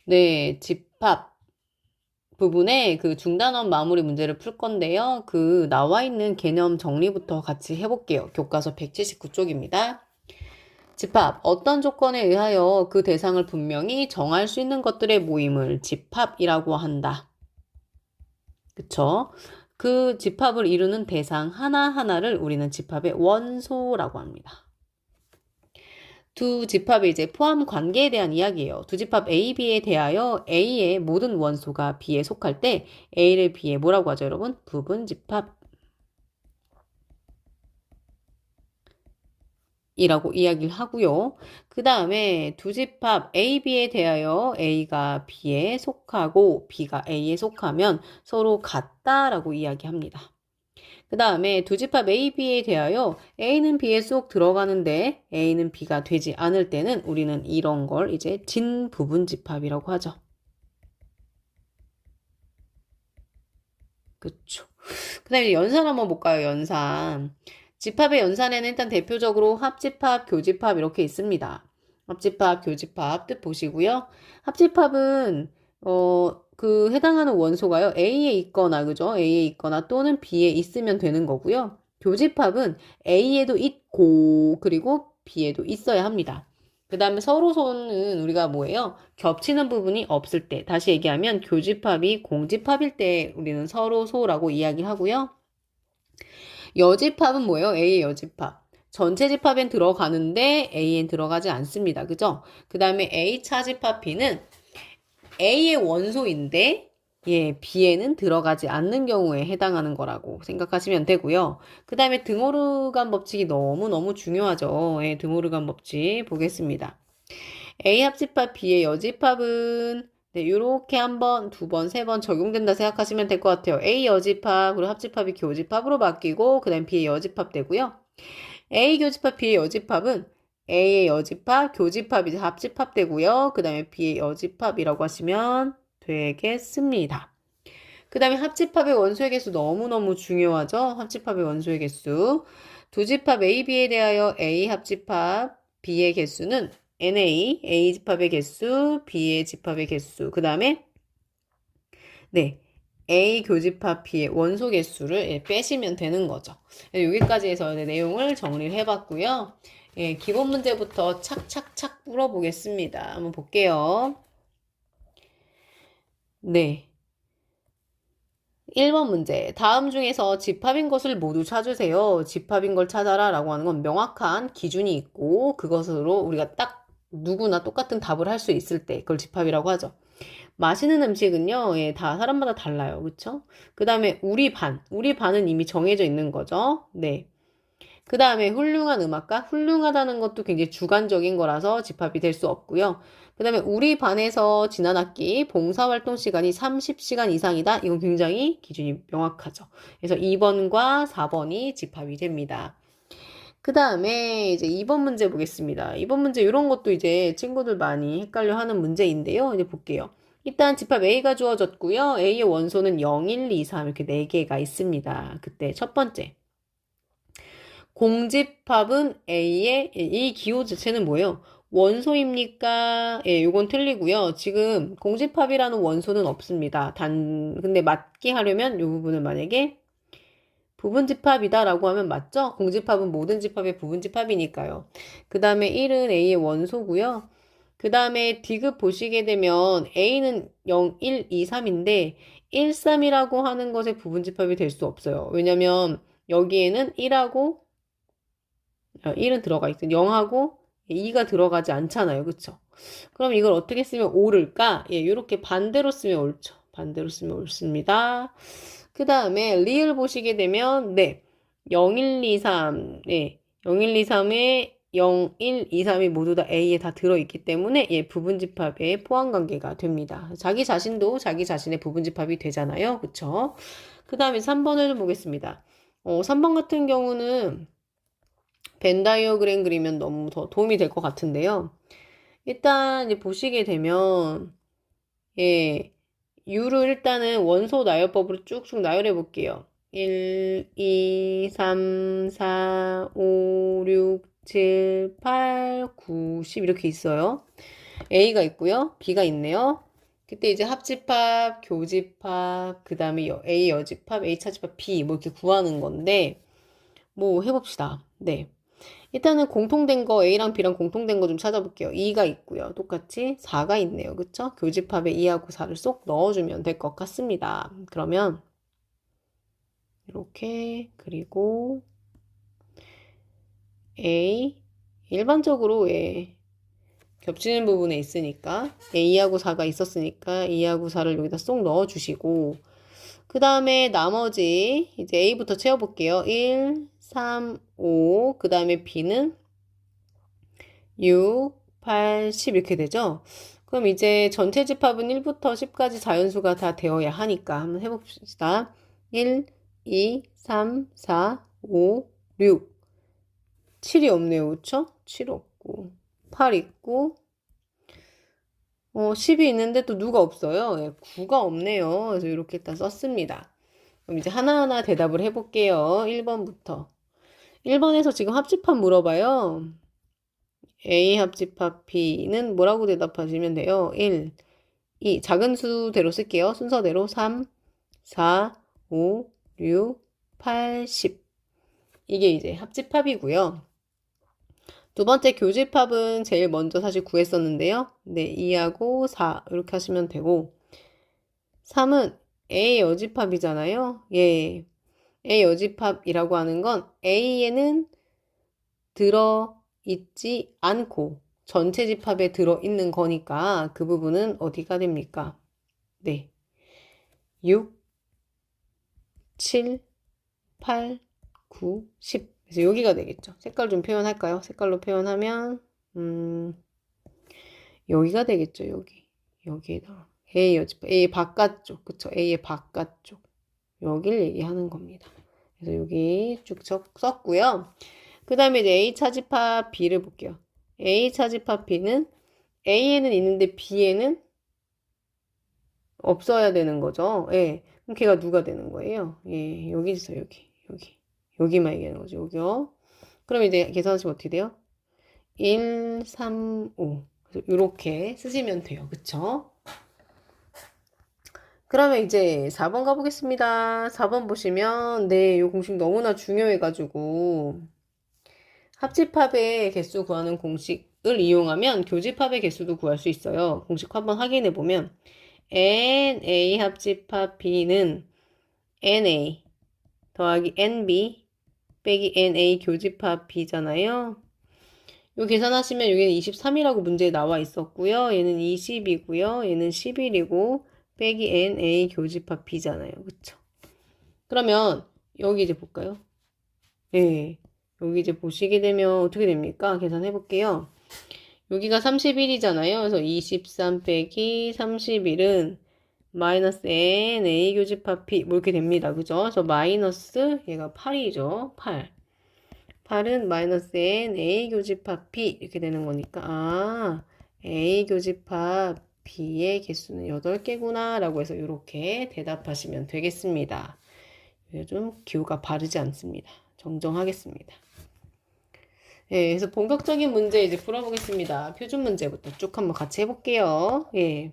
네, 집합 부분에 그 중단원 마무리 문제를 풀 건데요. 그 나와 있는 개념 정리부터 같이 해볼게요. 교과서 179쪽입니다. 집합, 어떤 조건에 의하여 그 대상을 분명히 정할 수 있는 것들의 모임을 집합이라고 한다. 그쵸? 그 집합을 이루는 대상 하나하나를 우리는 집합의 원소라고 합니다. 두 집합의 이제 포함 관계에 대한 이야기예요. 두 집합 A, B에 대하여 A의 모든 원소가 B에 속할 때 A를 B에 뭐라고 하죠, 여러분? 부분 집합. 이라고 이야기를 하고요. 그 다음에 두 집합 A, B에 대하여 A가 B에 속하고 B가 A에 속하면 서로 같다라고 이야기합니다. 그 다음에 두 집합 A, B에 대하여 A는 B에 쏙 들어가는데 A는 B가 되지 않을 때는 우리는 이런 걸 이제 진부분 집합이라고 하죠. 그쵸. 그 다음에 연산 한번 볼까요? 연산. 집합의 연산에는 일단 대표적으로 합집합, 교집합 이렇게 있습니다. 합집합, 교집합 뜻 보시고요. 합집합은 그 해당하는 원소가요. A에 있거나 그죠? A에 있거나 또는 B에 있으면 되는 거고요. 교집합은 A에도 있고 그리고 B에도 있어야 합니다. 그 다음에 서로소는 우리가 뭐예요? 겹치는 부분이 없을 때. 다시 얘기하면 교집합이 공집합일 때 우리는 서로소라고 이야기하고요. 여집합은 뭐예요? A의 여집합. 전체 집합엔 들어가는데 A엔 들어가지 않습니다. 그죠? 그 다음에 A 차집합 B는 A의 원소인데 예, B에는 들어가지 않는 경우에 해당하는 거라고 생각하시면 되고요. 그 다음에 드모르간 법칙이 너무너무 중요하죠. 예, 드모르간 법칙 보겠습니다. A 합집합 B의 여집합은 네, 요렇게 한 번, 두 번, 세 번 적용된다 생각하시면 될 것 같아요. A 여집합, 그리고 합집합이 교집합으로 바뀌고, 그 다음 B의 여집합 되고요. A 교집합, B의 여집합은 A의 여집합, 교집합, 이제 합집합 되고요. 그 다음에 B의 여집합이라고 하시면 되겠습니다. 그 다음에 합집합의 원소의 개수 너무너무 중요하죠? 합집합의 원소의 개수. 두 집합 A, B에 대하여 A 합집합, B의 개수는 NA, A 집합의 개수, B의 집합의 개수. 그 다음에 네, A 교집합 B의 원소 개수를 예, 빼시면 되는 거죠. 예, 여기까지 해서 네, 내용을 정리를 해봤고요. 예, 기본 문제부터 착착착 풀어보겠습니다. 한번 볼게요. 네. 1번 문제. 다음 중에서 집합인 것을 모두 찾으세요. 집합인 걸 찾아라 라고 하는 건 명확한 기준이 있고 그것으로 우리가 딱 누구나 똑같은 답을 할 수 있을 때 그걸 집합이라고 하죠. 맛있는 음식은요, 예, 다 사람마다 달라요. 그쵸? 그 다음에 우리 반은 이미 정해져 있는 거죠. 네. 그 다음에 훌륭한 음악가, 훌륭하다는 것도 굉장히 주관적인 거라서 집합이 될 수 없고요. 그 다음에 우리 반에서 지난 학기 봉사활동 시간이 30시간 이상이다. 이건 굉장히 기준이 명확하죠. 그래서 2번과 4번이 집합이 됩니다. 그 다음에 이제 2번 문제 보겠습니다. 2번 문제 이런 것도 이제 친구들 많이 헷갈려 하는 문제인데요. 이제 볼게요. 일단 집합 A가 주어졌고요. A의 원소는 0, 1, 2, 3 이렇게 4개가 있습니다. 그때 첫 번째. 공집합은 A의 이 기호 자체는 뭐예요? 원소입니까? 예, 요건 틀리고요. 지금 공집합이라는 원소는 없습니다. 근데 맞게 하려면 이 부분을 만약에 부분집합이다라고 하면 맞죠? 공집합은 모든 집합의 부분집합이니까요. 그 다음에 1은 A의 원소고요. 그 다음에 D급 보시게 되면 A는 0, 1, 2, 3인데 1, 3이라고 하는 것의 부분집합이 될 수 없어요. 왜냐면 여기에는 1하고 1은 들어가 있고 0하고 2가 들어가지 않잖아요. 그쵸? 그럼 이걸 어떻게 쓰면 옳을까? 예, 이렇게 반대로 쓰면 옳죠. 반대로 쓰면 옳습니다. 그 다음에 리을 보시게 되면 네, 0, 1, 2, 3 네, 0, 1, 2, 3에 0, 1, 2, 3이 모두 다 A에 다 들어있기 때문에 예, 부분집합의 포함관계가 됩니다. 자기 자신도 자기 자신의 부분집합이 되잖아요. 그쵸? 그 다음에 3번을 보겠습니다. 3번 같은 경우는 벤 다이어그램 그리면 너무 더 도움이 될 것 같은데요. 일단 이제 보시게 되면 예, U를 일단은 원소 나열법으로 쭉쭉 나열해 볼게요. 1, 2, 3, 4, 5, 6, 7, 8, 9, 10 이렇게 있어요. A가 있고요. B가 있네요. 그때 이제 합집합, 교집합, 그 다음에 A 여집합, A 차집합, B 뭐 이렇게 구하는 건데 뭐 해봅시다. 네. 일단은 공통된 거 A랑 B랑 공통된 거 좀 찾아볼게요. 2가 있고요. 똑같이 4가 있네요. 그쵸? 교집합에 2하고 4를 쏙 넣어주면 될 것 같습니다. 그러면 이렇게 그리고 A 일반적으로 겹치는 부분에 있으니까 A하고 4가 있었으니까 2하고 4를 여기다 쏙 넣어주시고 그 다음에 나머지 이제 A부터 채워볼게요. 1, 3, 5, 그 다음에 B는 6, 8, 10 이렇게 되죠? 그럼 이제 전체 집합은 1부터 10까지 자연수가 다 되어야 하니까 한번 해봅시다. 1, 2, 3, 4, 5, 6. 7이 없네요. 그쵸? 7 없고 8 있고 10이 있는데 또 누가 없어요? 예, 9가 없네요. 그래서 이렇게 일단 썼습니다. 그럼 이제 하나하나 대답을 해볼게요. 1번부터. 1번에서 지금 합집합 물어봐요. A 합집합 B는 뭐라고 대답하시면 돼요? 1, 2, 작은 수대로 쓸게요. 순서대로 3, 4, 5, 6, 8, 10. 이게 이제 합집합이고요. 두 번째 교집합은 제일 먼저 사실 구했었는데요. 네, 2하고 4 이렇게 하시면 되고 3은 A 여집합이잖아요. 예, A 여집합이라고 하는 건 A에는 들어있지 않고 전체 집합에 들어있는 거니까 그 부분은 어디가 됩니까? 네, 6, 7, 8, 9, 10. 그래서 여기가 되겠죠. 색깔 좀 표현할까요? 색깔로 표현하면 여기가 되겠죠. 여기에다가 A 여집합, A 바깥쪽, 그쵸? A의 바깥쪽 여기를 얘기하는 겁니다. 그래서 여기 쭉 썼고요. 그 다음에 이제 A 차집합 B를 볼게요. A 차집합 B는 A에는 있는데 B에는 없어야 되는 거죠. 예. 그럼 걔가 누가 되는 거예요? 예, 여기 있어요. 여기만 얘기하는 거죠. 여기요. 그럼 이제 계산하시면 어떻게 돼요? 1, 3, 5. 그래서 이렇게 쓰시면 돼요. 그쵸? 그러면 이제 4번 가보겠습니다. 4번 보시면 네, 이 공식 너무나 중요해가지고 합집합의 개수 구하는 공식을 이용하면 교집합의 개수도 구할 수 있어요. 공식 한번 확인해 보면 NA 합집합 B는 NA 더하기 NB 빼기 NA 교집합 B잖아요. 요 계산하시면 여기는 23이라고 문제에 나와 있었고요. 얘는 20이고요. 얘는 11이고 빼기 NA 교집합 B잖아요. 그쵸? 그러면 여기 이제 볼까요? 네. 여기 이제 보시게 되면 어떻게 됩니까? 계산해 볼게요. 여기가 31이잖아요. 그래서 23 빼기 31은 마이너스 n a 교집합 p 뭐 이렇게 됩니다. 그죠? 그래서 마이너스 얘가 8이죠. 8. 8은 마이너스 n a 교집합 p 이렇게 되는 거니까 a 교집합 b의 개수는 8개구나 라고 해서 이렇게 대답하시면 되겠습니다. 좀 기호가 바르지 않습니다. 정정하겠습니다. 예, 그래서 본격적인 문제 이제 풀어보겠습니다. 표준 문제부터 쭉 한번 같이 해볼게요. 예.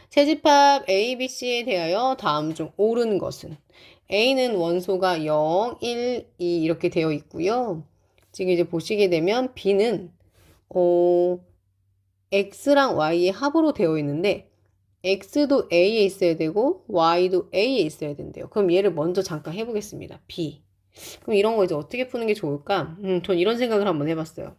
채집합 A, B, C에 대하여 다음 중 옳은 것은 A는 원소가 0, 1, 2 이렇게 되어 있고요. 지금 이제 보시게 되면 B는 X랑 Y의 합으로 되어 있는데 X도 A에 있어야 되고 Y도 A에 있어야 된대요. 그럼 얘를 먼저 잠깐 해보겠습니다. B. 그럼 이런 거 이제 어떻게 푸는 게 좋을까? 전 이런 생각을 한번 해봤어요.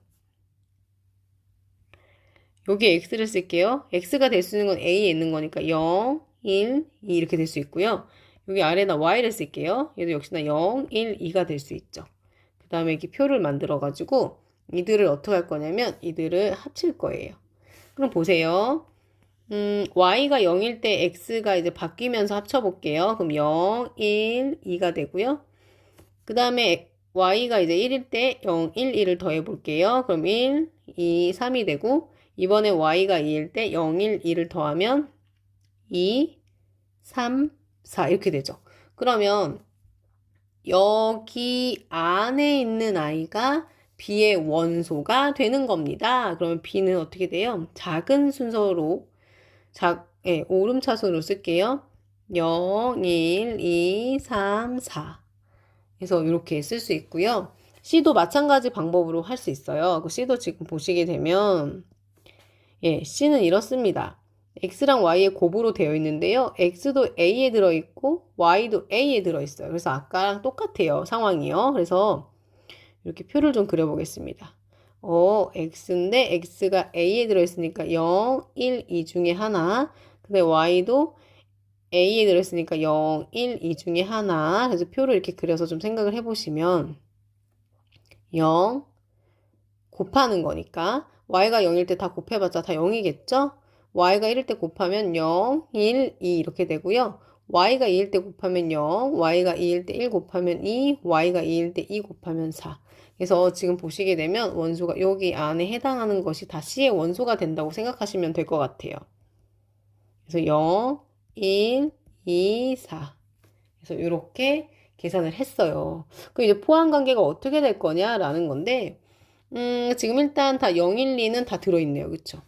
여기에 x를 쓸게요. x가 될 수 있는 건 a에 있는 거니까 0, 1, 2 이렇게 될 수 있고요. 여기 아래에다 y를 쓸게요. 얘도 역시나 0, 1, 2가 될 수 있죠. 그 다음에 이렇게 표를 만들어가지고 이들을 어떻게 할 거냐면 이들을 합칠 거예요. 그럼 보세요. y가 0일 때 x가 이제 바뀌면서 합쳐볼게요. 그럼 0, 1, 2가 되고요. 그 다음에 y가 이제 1일 때 0, 1, 1을 더해볼게요. 그럼 1, 2, 3이 되고 이번에 y가 2일 때 0, 1, 2를 더하면 2, 3, 4 이렇게 되죠. 그러면 여기 안에 있는 아이가 b의 원소가 되는 겁니다. 그러면 b는 어떻게 돼요? 작은 순서로 오름차순으로 쓸게요. 0, 1, 2, 3, 4. 그래서 이렇게 쓸 수 있고요. C도 마찬가지 방법으로 할 수 있어요. 그 C도 지금 보시게 되면 C는 이렇습니다. X랑 Y의 곱으로 되어 있는데요. X도 A에 들어있고 Y도 A에 들어있어요. 그래서 아까랑 똑같아요. 상황이요. 그래서 이렇게 표를 좀 그려보겠습니다. X인데 X가 A에 들어있으니까 0, 1, 2 중에 하나. 근데 Y도 A에 들어있으니까 0, 1, 2 중에 하나. 그래서 표를 이렇게 그려서 좀 생각을 해보시면 0 곱하는 거니까 Y가 0일 때 다 곱해봤자 다 0이겠죠? Y가 1일 때 곱하면 0, 1, 2 이렇게 되고요. Y가 2일 때 곱하면 0, Y가 2일 때 1 곱하면 2, Y가 2일 때 2 곱하면 4. 그래서 지금 보시게 되면 원소가 여기 안에 해당하는 것이 다 C의 원소가 된다고 생각하시면 될 것 같아요. 그래서 0, 1, 2, 4. 그래서 이렇게 계산을 했어요. 그 이제 포함 관계가 어떻게 될 거냐라는 건데, 지금 일단 다 0, 1, 2는 다 들어있네요. 그쵸?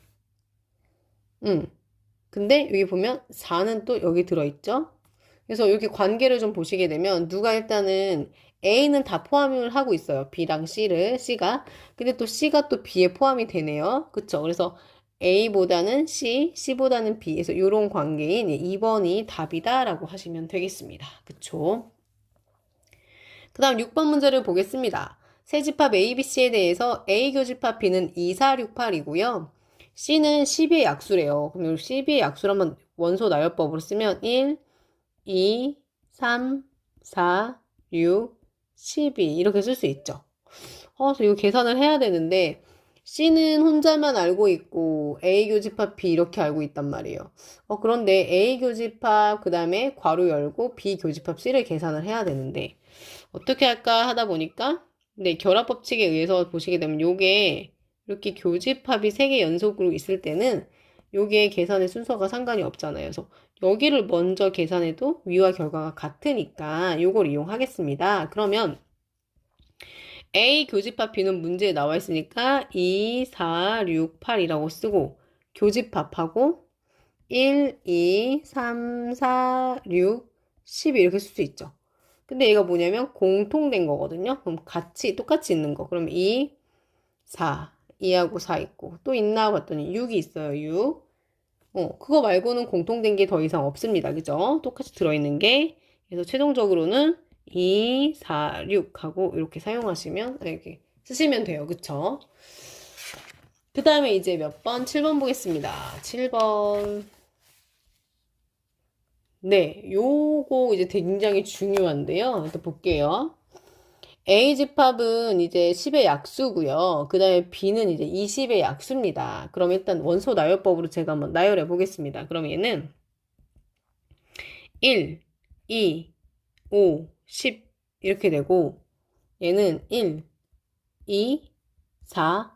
근데 여기 보면 4는 또 여기 들어있죠? 그래서 이렇게 관계를 좀 보시게 되면 누가 일단은 A는 다 포함을 하고 있어요. B랑 C가. 근데 또 C가 또 B에 포함이 되네요. 그쵸? 그래서 A보다는 C, C보다는 B. 그래서 이런 관계인 2번이 답이다라고 하시면 되겠습니다. 그쵸? 그 다음 6번 문제를 보겠습니다. 세 집합 A, B, C에 대해서 A 교집합 B는 2, 4, 6, 8이고요. C는 10의 약수래요. 그럼 이 10의 약수를 한번 원소 나열법으로 쓰면 1, 2, 3, 4, 6, 12 이렇게 쓸 수 있죠. 그래서 이거 계산을 해야 되는데 C는 혼자만 알고 있고 A 교집합 B 이렇게 알고 있단 말이에요. 그런데 A 교집합 그 다음에 괄호 열고 B 교집합 C를 계산을 해야 되는데 어떻게 할까 하다 보니까 결합 법칙에 의해서 보시게 되면 요게 이렇게 교집합이 3개 연속으로 있을 때는 요게 계산의 순서가 상관이 없잖아요. 그래서 여기를 먼저 계산해도 위와 결과가 같으니까 요걸 이용하겠습니다. 그러면 A 교집합 B는 문제에 나와 있으니까 2, 4, 6, 8이라고 쓰고 교집합하고 1, 2, 3, 4, 6, 12 이렇게 쓸 수 있죠. 근데 얘가 뭐냐면 공통된 거거든요. 그럼 똑같이 있는 거. 그럼 2, 4, 2하고 4 있고 또 있나 봤더니 6이 있어요. 6. 그거 말고는 공통된 게 더 이상 없습니다. 그죠? 똑같이 들어있는 게. 그래서 최종적으로는 2, 4, 6 하고 이렇게 사용하시면 이렇게 쓰시면 돼요. 그쵸? 그 다음에 이제 몇 번? 7번 보겠습니다. 7번. 네, 요거 이제 굉장히 중요한데요. 일단 볼게요. A 집합은 이제 10의 약수고요. 그 다음에 B는 이제 20의 약수입니다. 그럼 일단 원소 나열법으로 제가 한번 나열해 보겠습니다. 그럼 얘는 1, 2, 5, 10 이렇게 되고 얘는 1, 2, 4,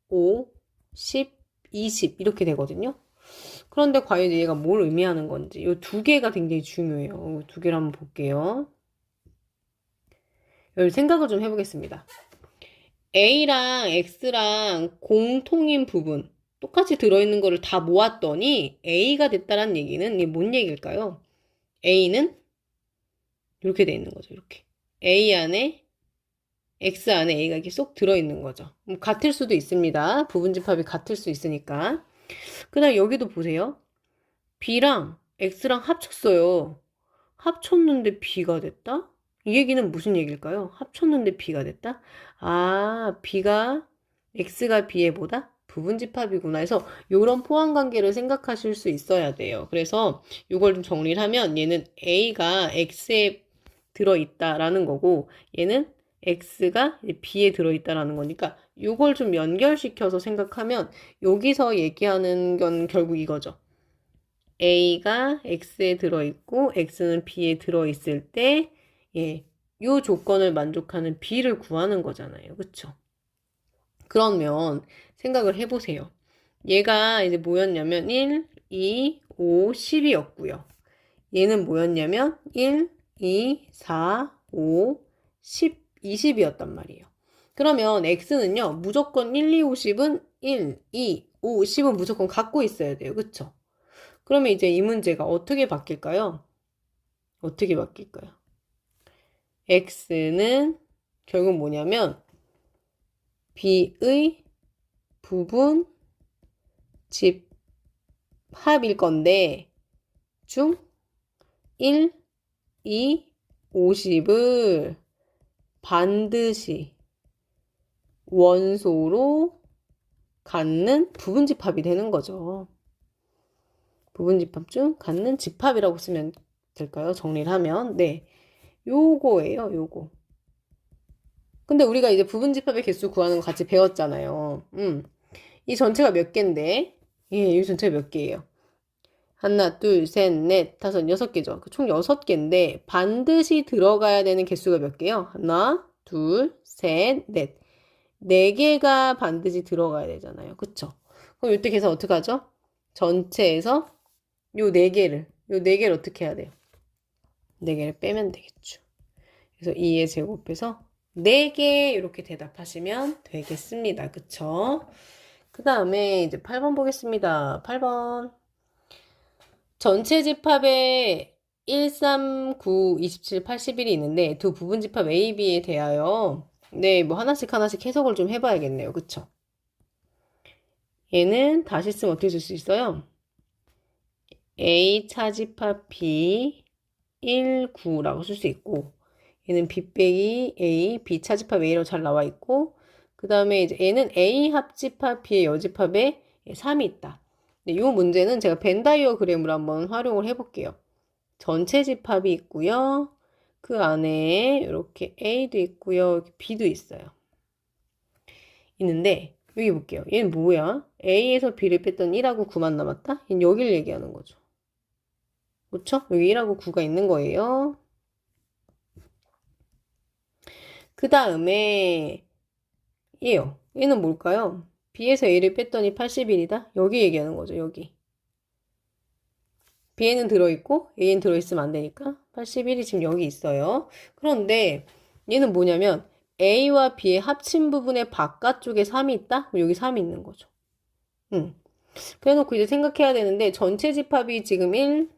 5, 10, 20 이렇게 되거든요. 그런데 과연 얘가 뭘 의미하는 건지 이 두 개가 굉장히 중요해요. 이 두 개를 한번 볼게요. 여기 생각을 좀 해보겠습니다. A랑 X랑 공통인 부분 똑같이 들어있는 거를 다 모았더니 A가 됐다는 얘기는 이게 뭔 얘기일까요? A는 이렇게 돼 있는 거죠. 이렇게 A 안에 X 안에 A가 이렇게 쏙 들어있는 거죠. 같을 수도 있습니다. 부분집합이 같을 수 있으니까. 그 다음 여기도 보세요. B랑 X랑 합쳤어요. 합쳤는데 B가 됐다? 이 얘기는 무슨 얘기일까요? 합쳤는데 B가 됐다? B가 X가 B에 보다 부분집합이구나 해서 이런 포함관계를 생각하실 수 있어야 돼요. 그래서 이걸 좀 정리를 하면 얘는 A가 X에 들어있다라는 거고 얘는 X가 B에 들어있다라는 거니까 이걸 좀 연결시켜서 생각하면 여기서 얘기하는 건 결국 이거죠. A가 X에 들어있고 X는 B에 들어있을 때 요 조건을 만족하는 B를 구하는 거잖아요. 그쵸? 그러면 생각을 해보세요. 얘가 이제 뭐였냐면 1, 2, 5, 10이었고요. 얘는 뭐였냐면 1, 2, 4, 5, 10, 20이었단 말이에요. 그러면 X는요. 무조건 1, 2, 5, 10은 1, 2, 5, 10은 무조건 갖고 있어야 돼요. 그쵸? 그러면 이제 이 문제가 어떻게 바뀔까요? 어떻게 바뀔까요? x는 결국 뭐냐면 b의 부분 집합일 건데 중 1, 2, 50을 반드시 원소로 갖는 부분집합이 되는 거죠. 부분집합 중 갖는 집합이라고 쓰면 될까요? 정리를 하면. 네. 요거예요, 요거. 근데 우리가 이제 부분집합의 개수 구하는 거 같이 배웠잖아요. 이 전체가 몇 개인데? 예, 이 전체가 몇 개예요? 하나, 둘, 셋, 넷, 다섯, 여섯 개죠. 총 여섯 개인데 반드시 들어가야 되는 개수가 몇 개요? 하나, 둘, 셋, 넷. 네 개가 반드시 들어가야 되잖아요. 그쵸? 그럼 이때 계산 어떻게 하죠? 전체에서 요 네 개를 어떻게 해야 돼요? 네 개를 빼면 되겠죠. 그래서 2의 제곱해서 4개 이렇게 대답하시면 되겠습니다. 그쵸? 그 다음에 이제 8번 보겠습니다. 8번. 전체 집합에 1, 3, 9, 27, 81이 있는데 두 부분 집합 A, B에 대하여 네, 뭐 하나씩 해석을 좀 해봐야겠네요. 그쵸? 얘는 다시 쓰면 어떻게 쓸 수 있어요? A 차집합 B 1, 9라고 쓸 수 있고 얘는 B 빼기 A, B 차집합 A로 잘 나와 있고 그 다음에 이제 얘는 A 합집합 B의 여집합에 3이 있다. 이 문제는 제가 벤다이어그램으로 한번 활용을 해볼게요. 전체 집합이 있고요. 그 안에 이렇게 A도 있고요. 이렇게 B도 있어요. 있는데 여기 볼게요. 얘는 뭐야? A에서 B를 뺐더니 1하고 9만 남았다? 얘는 여기를 얘기하는 거죠. 그렇죠? 여기 1하고 9가 있는 거예요. 그 다음에 얘요. 얘는 뭘까요? B에서 A를 뺐더니 81이다? 여기 얘기하는 거죠. 여기. B에는 들어있고 A는 들어있으면 안 되니까 81이 지금 여기 있어요. 그런데 얘는 뭐냐면 A와 B의 합친 부분의 바깥쪽에 3이 있다? 그럼 여기 3이 있는 거죠. 그래놓고 이제 생각해야 되는데 전체 집합이 지금 1,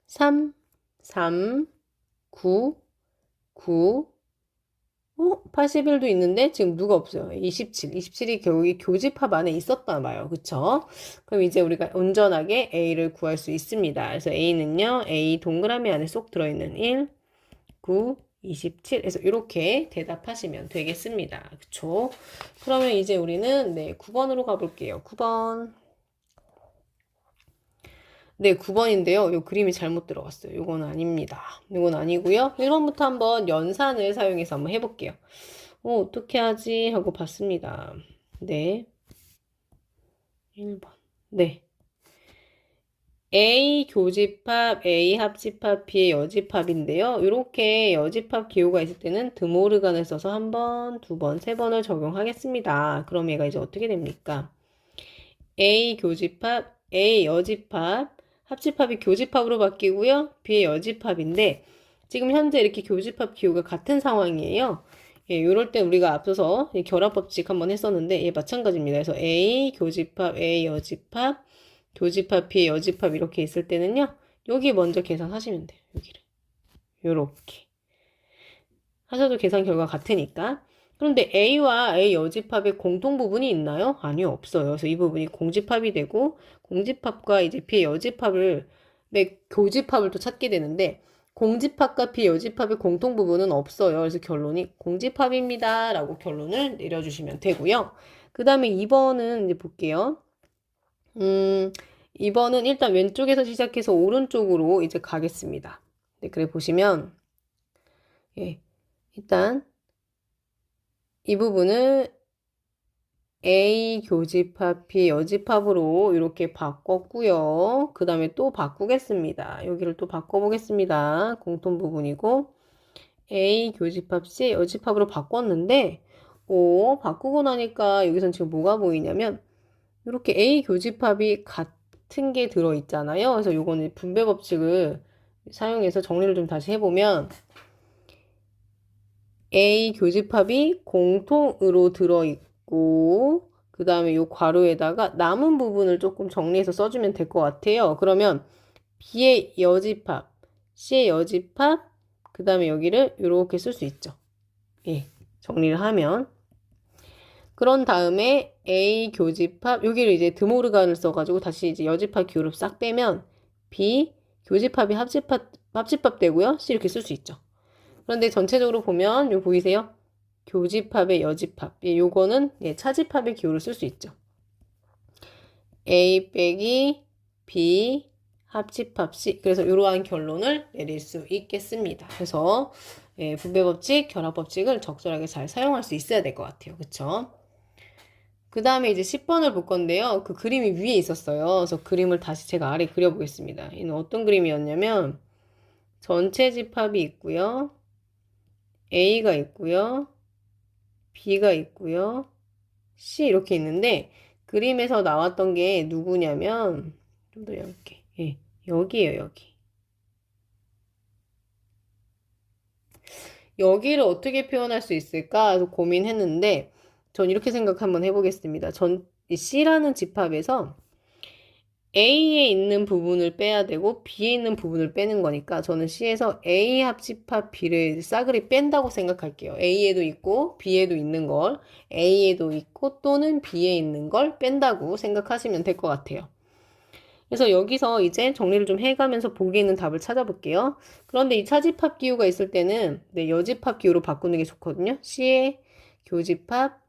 3, 9, 9, 81도 있는데 지금 누가 없어요? 27이 여기 교집합 안에 있었단 말이에요. 그쵸? 그럼 이제 우리가 온전하게 A를 구할 수 있습니다. 그래서 A는요, A 동그라미 안에 쏙 들어있는 1, 9, 27. 그래서 이렇게 대답하시면 되겠습니다. 그쵸? 그러면 이제 우리는 네, 9번으로 가볼게요. 9번. 네, 9번인데요. 요 그림이 잘못 들어갔어요. 요건 아닙니다. 요건 아니고요. 1번부터 한번 연산을 사용해서 한번 해볼게요. 어떻게 하지? 하고 봤습니다. 네. 1번. 네. A 교집합, A 합집합, B의 여집합인데요. 이렇게 여집합 기호가 있을 때는 드모르간을 써서 한 번, 두 번, 세 번을 적용하겠습니다. 그럼 얘가 이제 어떻게 됩니까? A 교집합, A 여집합, 합집합이 교집합으로 바뀌고요. B의 여집합인데 지금 현재 이렇게 교집합 기호가 같은 상황이에요. 예, 이럴 때 우리가 앞서서 결합법칙 한번 했었는데 예, 마찬가지입니다. 그래서 A 교집합, A 여집합, 교집합, B의 여집합 이렇게 있을 때는요. 여기 먼저 계산하시면 돼요. 여기를. 요렇게. 하셔도 계산 결과 같으니까. 그런데 A와 A 여집합의 공통 부분이 있나요? 아니요, 없어요. 그래서 이 부분이 공집합이 되고 공집합과 이제 B의 여집합을 교집합을 또 찾게 되는데 공집합과 B의 여집합의 공통 부분은 없어요. 그래서 결론이 공집합입니다. 라고 결론을 내려주시면 되고요. 그 다음에 2번은 이제 볼게요. 2번은 일단 왼쪽에서 시작해서 오른쪽으로 이제 가겠습니다. 네, 그래 보시면 예, 일단 이 부분을 A 교집합, B 여집합으로 이렇게 바꿨고요. 그 다음에 또 바꾸겠습니다. 여기를 또 바꿔보겠습니다. 공통 부분이고 A 교집합, C 여집합으로 바꿨는데 바꾸고 나니까 여기선 지금 뭐가 보이냐면 이렇게 A 교집합이 같은 게 들어있잖아요. 그래서 요거는 분배 법칙을 사용해서 정리를 좀 다시 해보면 A 교집합이 공통으로 들어있고 그 그 다음에 요 괄호에다가 남은 부분을 조금 정리해서 써주면 될 것 같아요. 그러면 B의 여집합, C의 여집합, 그 다음에 여기를 이렇게 쓸 수 있죠. 예, 정리를 하면. 그런 다음에 A 교집합, 여기를 이제 드모르간을 써가지고 다시 이제 여집합 기호를 싹 빼면 B 교집합이 합집합 되고요. C 이렇게 쓸 수 있죠. 그런데 전체적으로 보면 요 보이세요? 교집합의 여집합. 예, 요거는 예, 차집합의 기호를 쓸 수 있죠. A 빼기 B 합집합 C. 그래서 이러한 결론을 내릴 수 있겠습니다. 그래서 예, 분배법칙, 결합법칙을 적절하게 잘 사용할 수 있어야 될 것 같아요. 그쵸? 그 다음에 이제 10번을 볼 건데요. 그 그림이 위에 있었어요. 그래서 그림을 다시 제가 아래 그려보겠습니다. 이는 어떤 그림이었냐면 전체 집합이 있고요. A가 있고요. B가 있고요. C 이렇게 있는데 그림에서 나왔던 게 누구냐면 좀 더 얇게. 예, 여기에요, 여기. 여기를 어떻게 표현할 수 있을까 고민했는데 전 이렇게 생각 한번 해보겠습니다. 이 C라는 집합에서 A에 있는 부분을 빼야 되고 B에 있는 부분을 빼는 거니까 저는 C에서 A 합집합 B를 싸그리 뺀다고 생각할게요. A에도 있고 B에도 있는 걸 A에도 있고 또는 B에 있는 걸 뺀다고 생각하시면 될 것 같아요. 그래서 여기서 이제 정리를 좀 해가면서 보기 있는 답을 찾아볼게요. 그런데 이 차집합 기호가 있을 때는 네, 여집합 기호로 바꾸는 게 좋거든요. C의 교집합,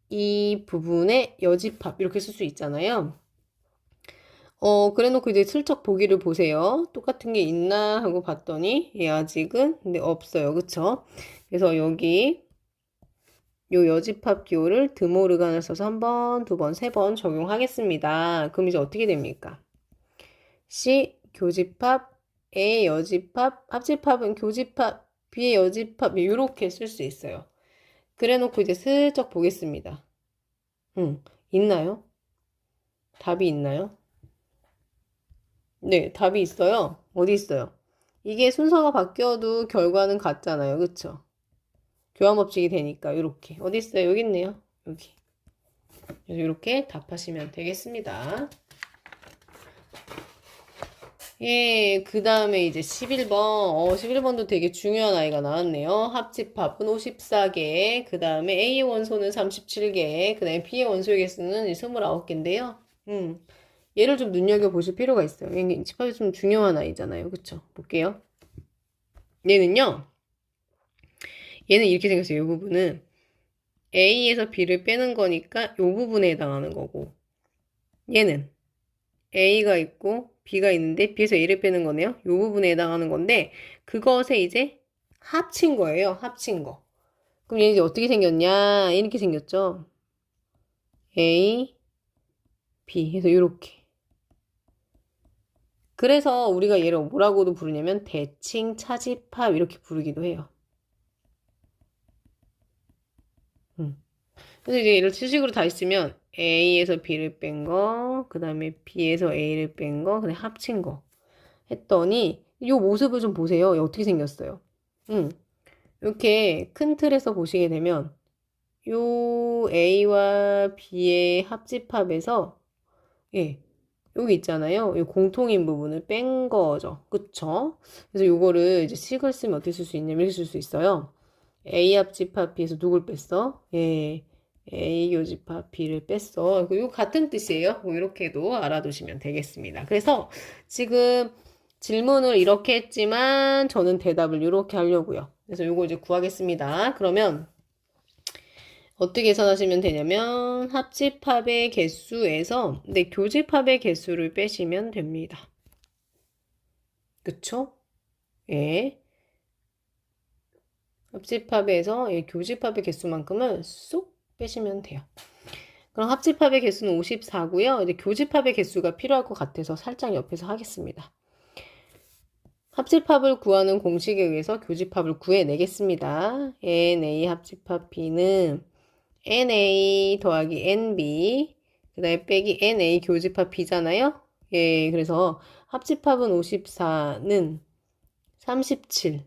이 부분의 여집합 이렇게 쓸 수 있잖아요. 그래 놓고 이제 슬쩍 보기를 보세요. 똑같은 게 있나 하고 봤더니, 예, 아직은, 근데 없어요. 그쵸? 그래서 여기, 요 여집합 기호를 드모르간을 써서 한 번, 두 번, 세 번 적용하겠습니다. 그럼 이제 어떻게 됩니까? C, 교집합, A, 여집합, 합집합은 교집합, B의 여집합, 이렇게 쓸 수 있어요. 그래 놓고 이제 슬쩍 보겠습니다. 있나요? 답이 있나요? 네, 답이 있어요. 어디 있어요? 이게 순서가 바뀌어도 결과는 같잖아요. 그쵸? 교환법칙이 되니까 이렇게 어디 있어요? 여기 있네요. 여기. 그래서 이렇게 답하시면 되겠습니다. 예, 그 다음에 이제 11번. 11번도 되게 중요한 아이가 나왔네요. 합집합은 54개. 그 다음에 A의 원소는 37개. 그 다음에 B의 원소의 개수는 29개인데요. 얘를 좀 눈여겨보실 필요가 있어요. 이게 집합이 좀 중요한 아이잖아요. 그쵸? 볼게요. 얘는요. 얘는 이렇게 생겼어요. 이 부분은 A에서 B를 빼는 거니까 이 부분에 해당하는 거고 얘는 A가 있고 B가 있는데 B에서 A를 빼는 거네요. 이 부분에 해당하는 건데 그것에 이제 합친 거예요. 합친 거. 그럼 얘는 이제 어떻게 생겼냐? 이렇게 생겼죠. A, B 해서 이렇게. 그래서 우리가 얘를 뭐라고도 부르냐면 대칭 차집합 이렇게 부르기도 해요. 그래서 이제 이런 식으로 다 있으면 A에서 B를 뺀 거, 그 다음에 B에서 A를 뺀 거, 그다음에 합친 거 했더니 이 모습을 좀 보세요. 어떻게 생겼어요? 이렇게 큰 틀에서 보시게 되면 요 A와 B의 합집합에서 예, 여기 있잖아요. 이 공통인 부분을 뺀 거죠. 그쵸? 그래서 요거를 이제 식을 쓰면 어떻게 쓸 수 있냐면 이렇게 쓸 수 있어요. A 합집합 B에서 누굴 뺐어? 예. A 교집합 B를 뺐어. 이거 같은 뜻이에요. 뭐 이렇게도 알아두시면 되겠습니다. 그래서 지금 질문을 이렇게 했지만 저는 대답을 이렇게 하려고요. 그래서 이거 이제 구하겠습니다. 그러면 어떻게 계산하시면 되냐면 합집합의 개수에서 교집합의 개수를 빼시면 됩니다. 그쵸? 예. 합집합에서 교집합의 개수만큼을 쏙 빼시면 돼요. 그럼 합집합의 개수는 54고요. 이제 교집합의 개수가 필요할 것 같아서 살짝 옆에서 하겠습니다. 합집합을 구하는 공식에 의해서 교집합을 구해내겠습니다. NA 합집합 B는 NA 더하기 NB 그 다음에 빼기 NA 교집합 B잖아요. 예, 그래서 합집합은 54는 37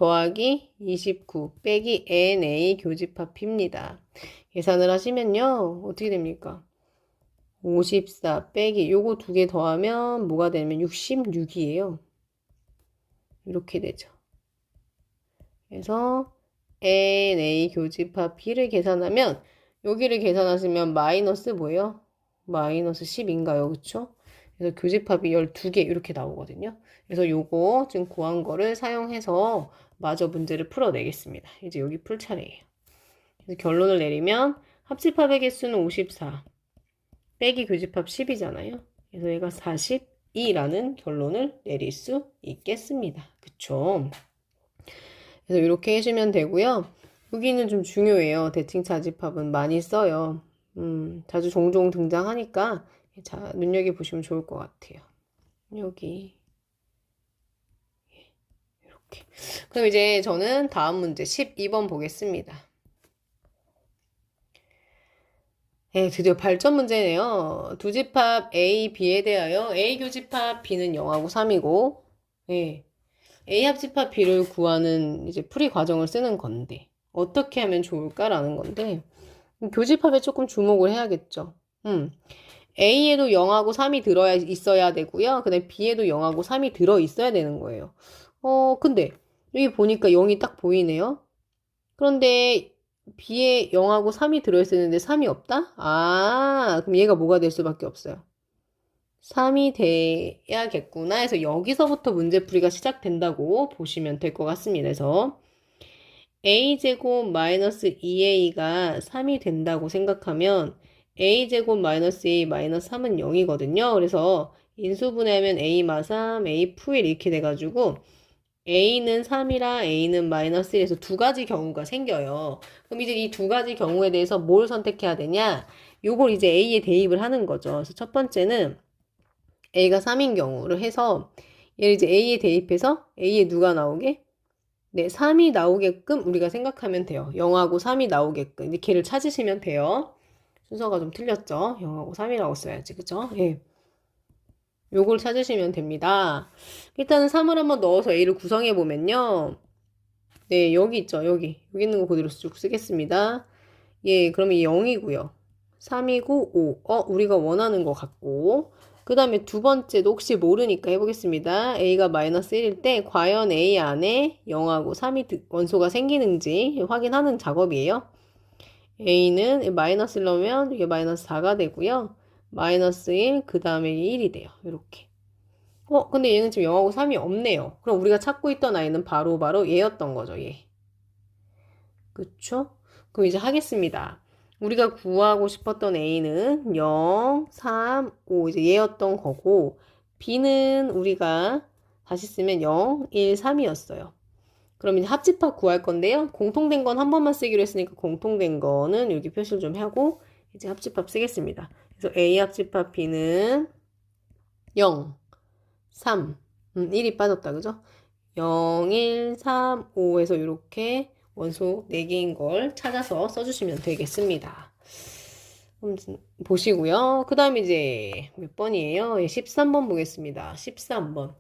더하기 29 빼기 NA 교집합 B입니다. 계산을 하시면요. 어떻게 됩니까? 54 빼기 요거 두 개 더하면 뭐가 되냐면 66이에요. 이렇게 되죠. 그래서 NA 교집합 B를 계산하면 여기를 계산하시면 마이너스 뭐예요? 마이너스 10인가요? 그쵸? 그래서 교집합이 12개 이렇게 나오거든요. 그래서 요거 지금 구한 거를 사용해서 마저 문제를 풀어내겠습니다. 이제 여기 풀 차례예요. 그래서 결론을 내리면 합집합의 개수는 54 빼기 교집합 10이잖아요. 그래서 얘가 42라는 결론을 내릴 수 있겠습니다. 그쵸? 그래서 이렇게 해주면 되고요. 여기는 좀 중요해요. 대칭차집합은 많이 써요. 자주 종종 등장하니까 자, 눈여겨보시면 좋을 것 같아요. 여기 이렇게. 그럼 이제 저는 다음 문제 12번 보겠습니다. 네, 드디어 발전 문제네요. 두 집합 A, B에 대하여 A 교집합 B는 0하고 3이고 네, A 합집합 B를 구하는 이제 풀이 과정을 쓰는 건데 어떻게 하면 좋을까라는 건데 교집합에 조금 주목을 해야겠죠. A에도 0하고 3이 들어 있어야 되고요. 그 다음에 B에도 0하고 3이 들어 있어야 되는 거예요. 근데 여기 보니까 0이 딱 보이네요. 그런데 B에 0하고 3이 들어있었는데 3이 없다? 아, 그럼 얘가 뭐가 될 수밖에 없어요. 3이 돼야겠구나 해서 여기서부터 문제풀이가 시작된다고 보시면 될 것 같습니다. 그래서 a제곱 마이너스 2a가 3이 된다고 생각하면 a제곱 마이너스 a 마이너스 3은 0이거든요. 그래서 인수분해하면 a 마 3, a 푸1 이렇게 돼가지고 a는 3이라 a는 마이너스 1에서 두 가지 경우가 생겨요. 그럼 이제 이 두 가지 경우에 대해서 뭘 선택해야 되냐? 요걸 이제 a에 대입을 하는 거죠. 그래서 첫 번째는 a가 3인 경우를 해서 얘를 이제 a에 대입해서 a에 누가 나오게? 네, 3이 나오게끔 우리가 생각하면 돼요. 0하고 3이 나오게끔. 이제 걔를 찾으시면 돼요. 순서가 좀 틀렸죠? 0하고 3이라고 써야지. 그죠? 예. 요걸 찾으시면 됩니다. 일단은 3을 한번 넣어서 a를 구성해 보면요. 네, 여기 있죠. 여기 있는 거 그대로 쭉 쓰겠습니다. 예, 그러면 0이고요. 3이고 5. 우리가 원하는 것 같고. 그 다음에 두 번째도 혹시 모르니까 해보겠습니다. a가 마이너스 1일 때 과연 a 안에 0하고 3이 원소가 생기는지 확인하는 작업이에요. a는 마이너스를 넣으면 이게 마이너스 4가 되고요. 마이너스 1, 그 다음에 1이 돼요. 이렇게. 근데 얘는 지금 0하고 3이 없네요. 그럼 우리가 찾고 있던 아이는 바로 얘였던 거죠, 얘. 그쵸? 그럼 이제 하겠습니다. 우리가 구하고 싶었던 A는 0, 3, 5 이제 얘였던 거고 B는 우리가 다시 쓰면 0, 1, 3이었어요. 그럼 이제 합집합 구할 건데요. 공통된 건 한 번만 쓰기로 했으니까 공통된 거는 여기 표시를 좀 하고 이제 합집합 쓰겠습니다. 그래서 A 합집합 B는 0, 3, 1이 빠졌다. 그죠? 0, 1, 3, 5에서 이렇게 원소 4개인 걸 찾아서 써주시면 되겠습니다. 보시고요. 그 다음 이제 몇 번이에요? 13번 보겠습니다. 13번.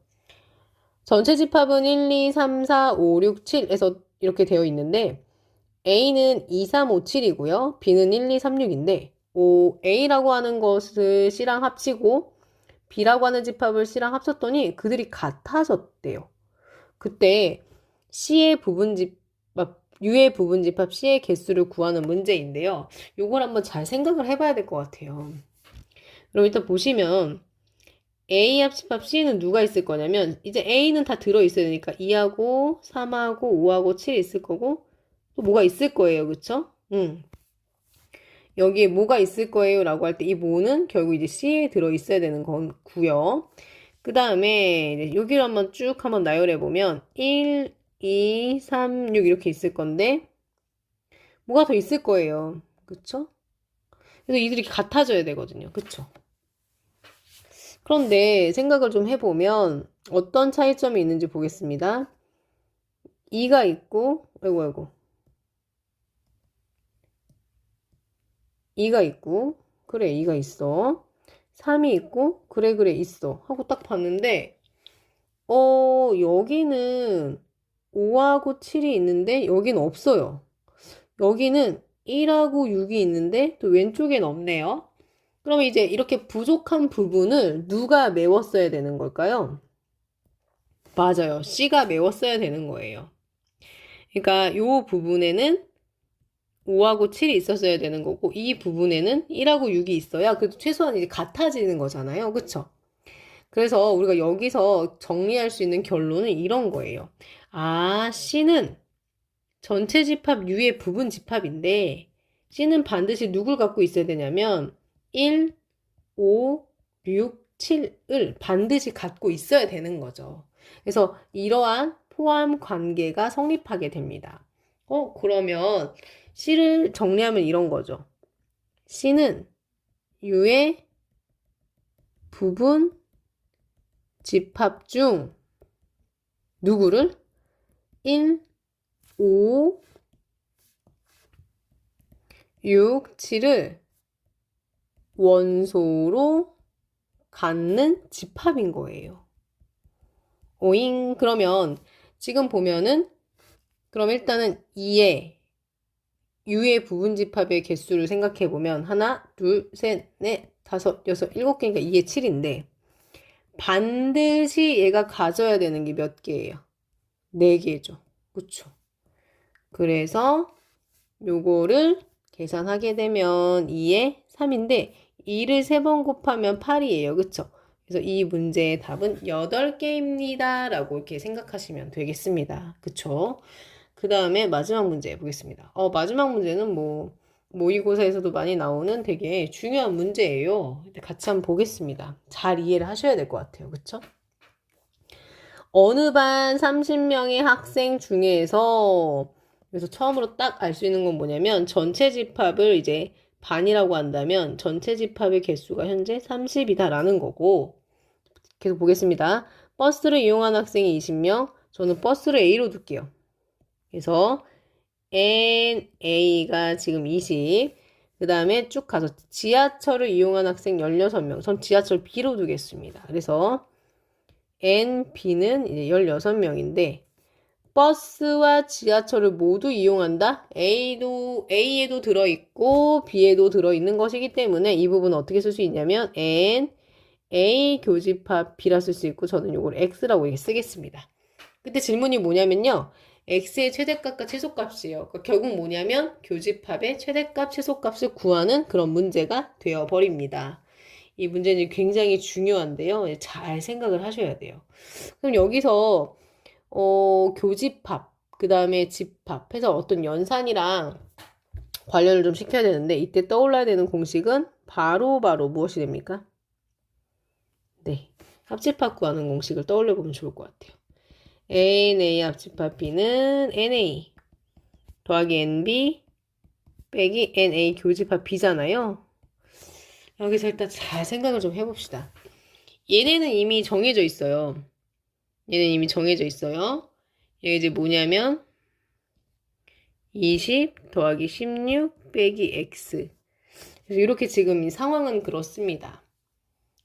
전체 집합은 1, 2, 3, 4, 5, 6, 7에서 이렇게 되어 있는데 A는 2, 3, 5, 7이고요. B는 1, 2, 3, 6인데 A라고 하는 것을 C랑 합치고 B라고 하는 집합을 C랑 합쳤더니 그들이 같아졌대요. 그때 C의 부분집합, U의 부분집합 C의 개수를 구하는 문제인데요. 요걸 한번 잘 생각을 해봐야 될 것 같아요. 그럼 일단 보시면 A 합집합 C는 누가 있을 거냐면 이제 A는 다 들어있어야 되니까 2하고 3하고 5하고 7이 있을 거고 또 뭐가 있을 거예요. 그쵸? 여기에 뭐가 있을 거예요 라고 할 때 이 뭐는 결국 이제 C에 들어있어야 되는 거고요. 그 다음에 여기를 한번 쭉 한번 나열해 보면 1, 2, 3, 6 이렇게 있을 건데 뭐가 더 있을 거예요. 그쵸? 그래서 이들이 같아져야 되거든요. 그쵸? 그런데 생각을 좀 해보면 어떤 차이점이 있는지 보겠습니다. 2가 있고 아이고 2가 있고 그래 2가 있어. 3이 있고 그래 있어 하고 딱 봤는데 여기는 5하고 7이 있는데 여긴 없어요. 여기는 1하고 6이 있는데 또 왼쪽엔 없네요. 그럼 이제 이렇게 부족한 부분을 누가 메웠어야 되는 걸까요? 맞아요. C가 메웠어야 되는 거예요. 그러니까 이 부분에는 5하고 7이 있었어야 되는 거고 이 부분에는 1하고 6이 있어야 그래도 최소한 이제 같아지는 거잖아요. 그쵸? 그래서 우리가 여기서 정리할 수 있는 결론은 이런 거예요. 아, C는 전체 집합 U의 부분 집합인데 C는 반드시 누굴 갖고 있어야 되냐면 1, 5, 6, 7을 반드시 갖고 있어야 되는 거죠. 그래서 이러한 포함 관계가 성립하게 됩니다. 그러면 C를 정리하면 이런 거죠. C는 U의 부분 집합 중 누구를? 1, 5, 6, 7을 원소로 갖는 집합인 거예요. 오잉. 그러면 지금 보면은 그럼 일단은 2의 U의 부분 집합의 개수를 생각해 보면 하나, 둘, 셋, 넷, 다섯, 여섯, 일곱 개니까 2의 7인데 반드시 얘가 가져야 되는 게 몇 개예요? 4개죠. 그쵸? 그래서 요거를 계산하게 되면 2의 3인데 2를 3번 곱하면 8이에요. 그쵸? 그래서 이 문제의 답은 8개입니다. 라고 이렇게 생각하시면 되겠습니다. 그쵸? 그 다음에 마지막 문제 보겠습니다. 마지막 문제는 모의고사에서도 많이 나오는 되게 중요한 문제예요. 같이 한번 보겠습니다. 잘 이해를 하셔야 될 것 같아요. 그쵸? 어느 반 30명의 학생 중에서 그래서 처음으로 딱 알 수 있는 건 뭐냐면 전체 집합을 이제 반이라고 한다면 전체 집합의 개수가 현재 30이다라는 거고 계속 보겠습니다. 버스를 이용한 학생이 20명 저는 버스를 A로 둘게요. 그래서 NA가 지금 20 그 다음에 쭉 가서 지하철을 이용한 학생 16명 전 지하철 B로 두겠습니다. 그래서 NB는 이제 16명인데 버스와 지하철을 모두 이용한다? A에도 들어있고 B에도 들어있는 것이기 때문에 이 부분은 어떻게 쓸 수 있냐면 N, A 교집합 B라 쓸 수 있고 저는 이걸 X라고 이렇게 쓰겠습니다. 그때 질문이 뭐냐면요. X의 최대값과 최소값이에요. 그러니까 결국 뭐냐면 교집합의 최대값, 최소값을 구하는 그런 문제가 되어버립니다. 이 문제는 굉장히 중요한데요. 잘 생각을 하셔야 돼요. 그럼 여기서 교집합, 그 다음에 집합 해서 어떤 연산이랑 관련을 좀 시켜야 되는데 이때 떠올라야 되는 공식은 바로 무엇이 됩니까? 네, 합집합 구하는 공식을 떠올려 보면 좋을 것 같아요. ANA 합집합 B는 NA 더하기 NB 빼기 NA 교집합 B잖아요. 여기서 일단 잘 생각을 좀 해봅시다. 얘네는 이미 정해져 있어요. 얘는 이미 정해져 있어요. 얘 이제 뭐냐면 20 더하기 16 빼기 X. 그래서 이렇게 지금 이 상황은 그렇습니다.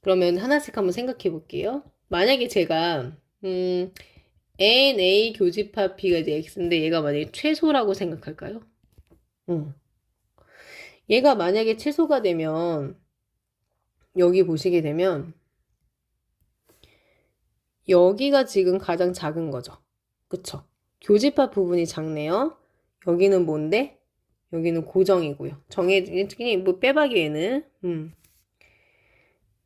그러면 하나씩 한번 생각해 볼게요. 만약에 제가 NA 교집합 B가 이제 X인데 얘가 만약에 최소라고 생각할까요? 얘가 만약에 최소가 되면 여기 보시게 되면 여기가 지금 가장 작은 거죠. 그쵸? 교집합 부분이 작네요. 여기는 뭔데? 여기는 고정이고요. 정해진 뭐 빼박이에는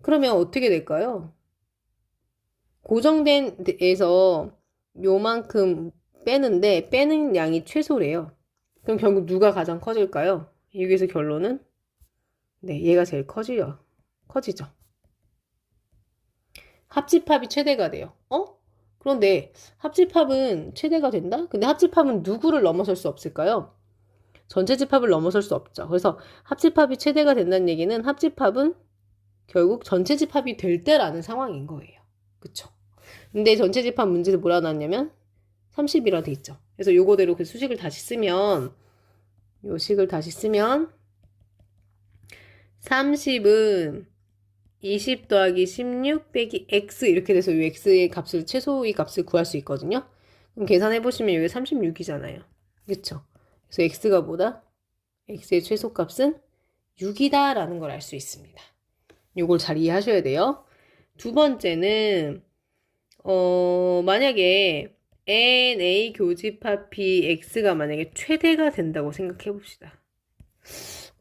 그러면 어떻게 될까요? 고정된 데에서 요만큼 빼는데 빼는 양이 최소래요. 그럼 결국 누가 가장 커질까요? 여기서 결론은 네, 얘가 제일 커지죠. 합집합이 최대가 돼요. 그런데 합집합은 최대가 된다? 근데 합집합은 누구를 넘어설 수 없을까요? 전체 집합을 넘어설 수 없죠. 그래서 합집합이 최대가 된다는 얘기는 합집합은 결국 전체 집합이 될 때라는 상황인 거예요. 그쵸? 근데 전체 집합 문제에서 뭐라 나왔냐면 30이라 돼 있죠. 그래서 요거대로 그 수식을 다시 쓰면 요 식을 다시 쓰면 30은 20 더하기 16 빼기 x 이렇게 돼서 이 x의 값을 최소의 값을 구할 수 있거든요. 그럼 계산해 보시면 여기 36이잖아요. 그쵸? 그래서 x가 뭐다? x의 최소값은 6이다 라는 걸 알 수 있습니다. 요걸 잘 이해하셔야 돼요. 두 번째는 만약에 NA 교집합 BX가 만약에 최대가 된다고 생각해 봅시다.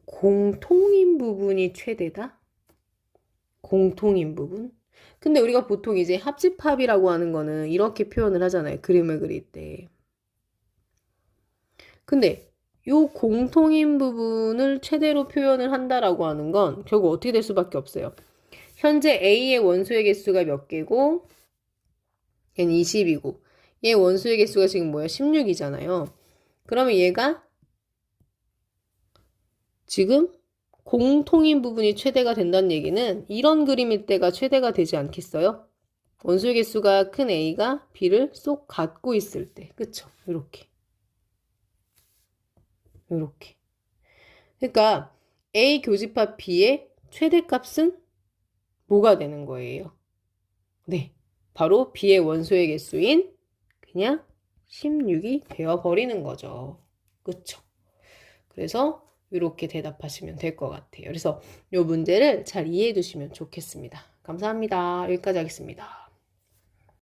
공통인 부분이 최대다? 공통인 부분? 근데 우리가 보통 이제 합집합이라고 하는 거는 이렇게 표현을 하잖아요. 그림을 그릴 때. 근데 요 공통인 부분을 최대로 표현을 한다라고 하는 건 결국 어떻게 될 수밖에 없어요. 현재 A의 원소의 개수가 몇 개고 얘는 20이고 얘 원소의 개수가 지금 뭐야? 16이잖아요. 그러면 얘가 지금 공통인 부분이 최대가 된다는 얘기는 이런 그림일 때가 최대가 되지 않겠어요? 원소의 개수가 큰 A가 B를 쏙 갖고 있을 때. 그쵸? 요렇게. 요렇게. 그러니까 A 교집합 B의 최대값은 뭐가 되는 거예요? 네. 바로 B의 원소의 개수인 그냥 16이 되어버리는 거죠. 그쵸? 그래서 이렇게 대답하시면 될 것 같아요. 그래서 이 문제를 잘 이해해 두시면 좋겠습니다. 감사합니다. 여기까지 하겠습니다.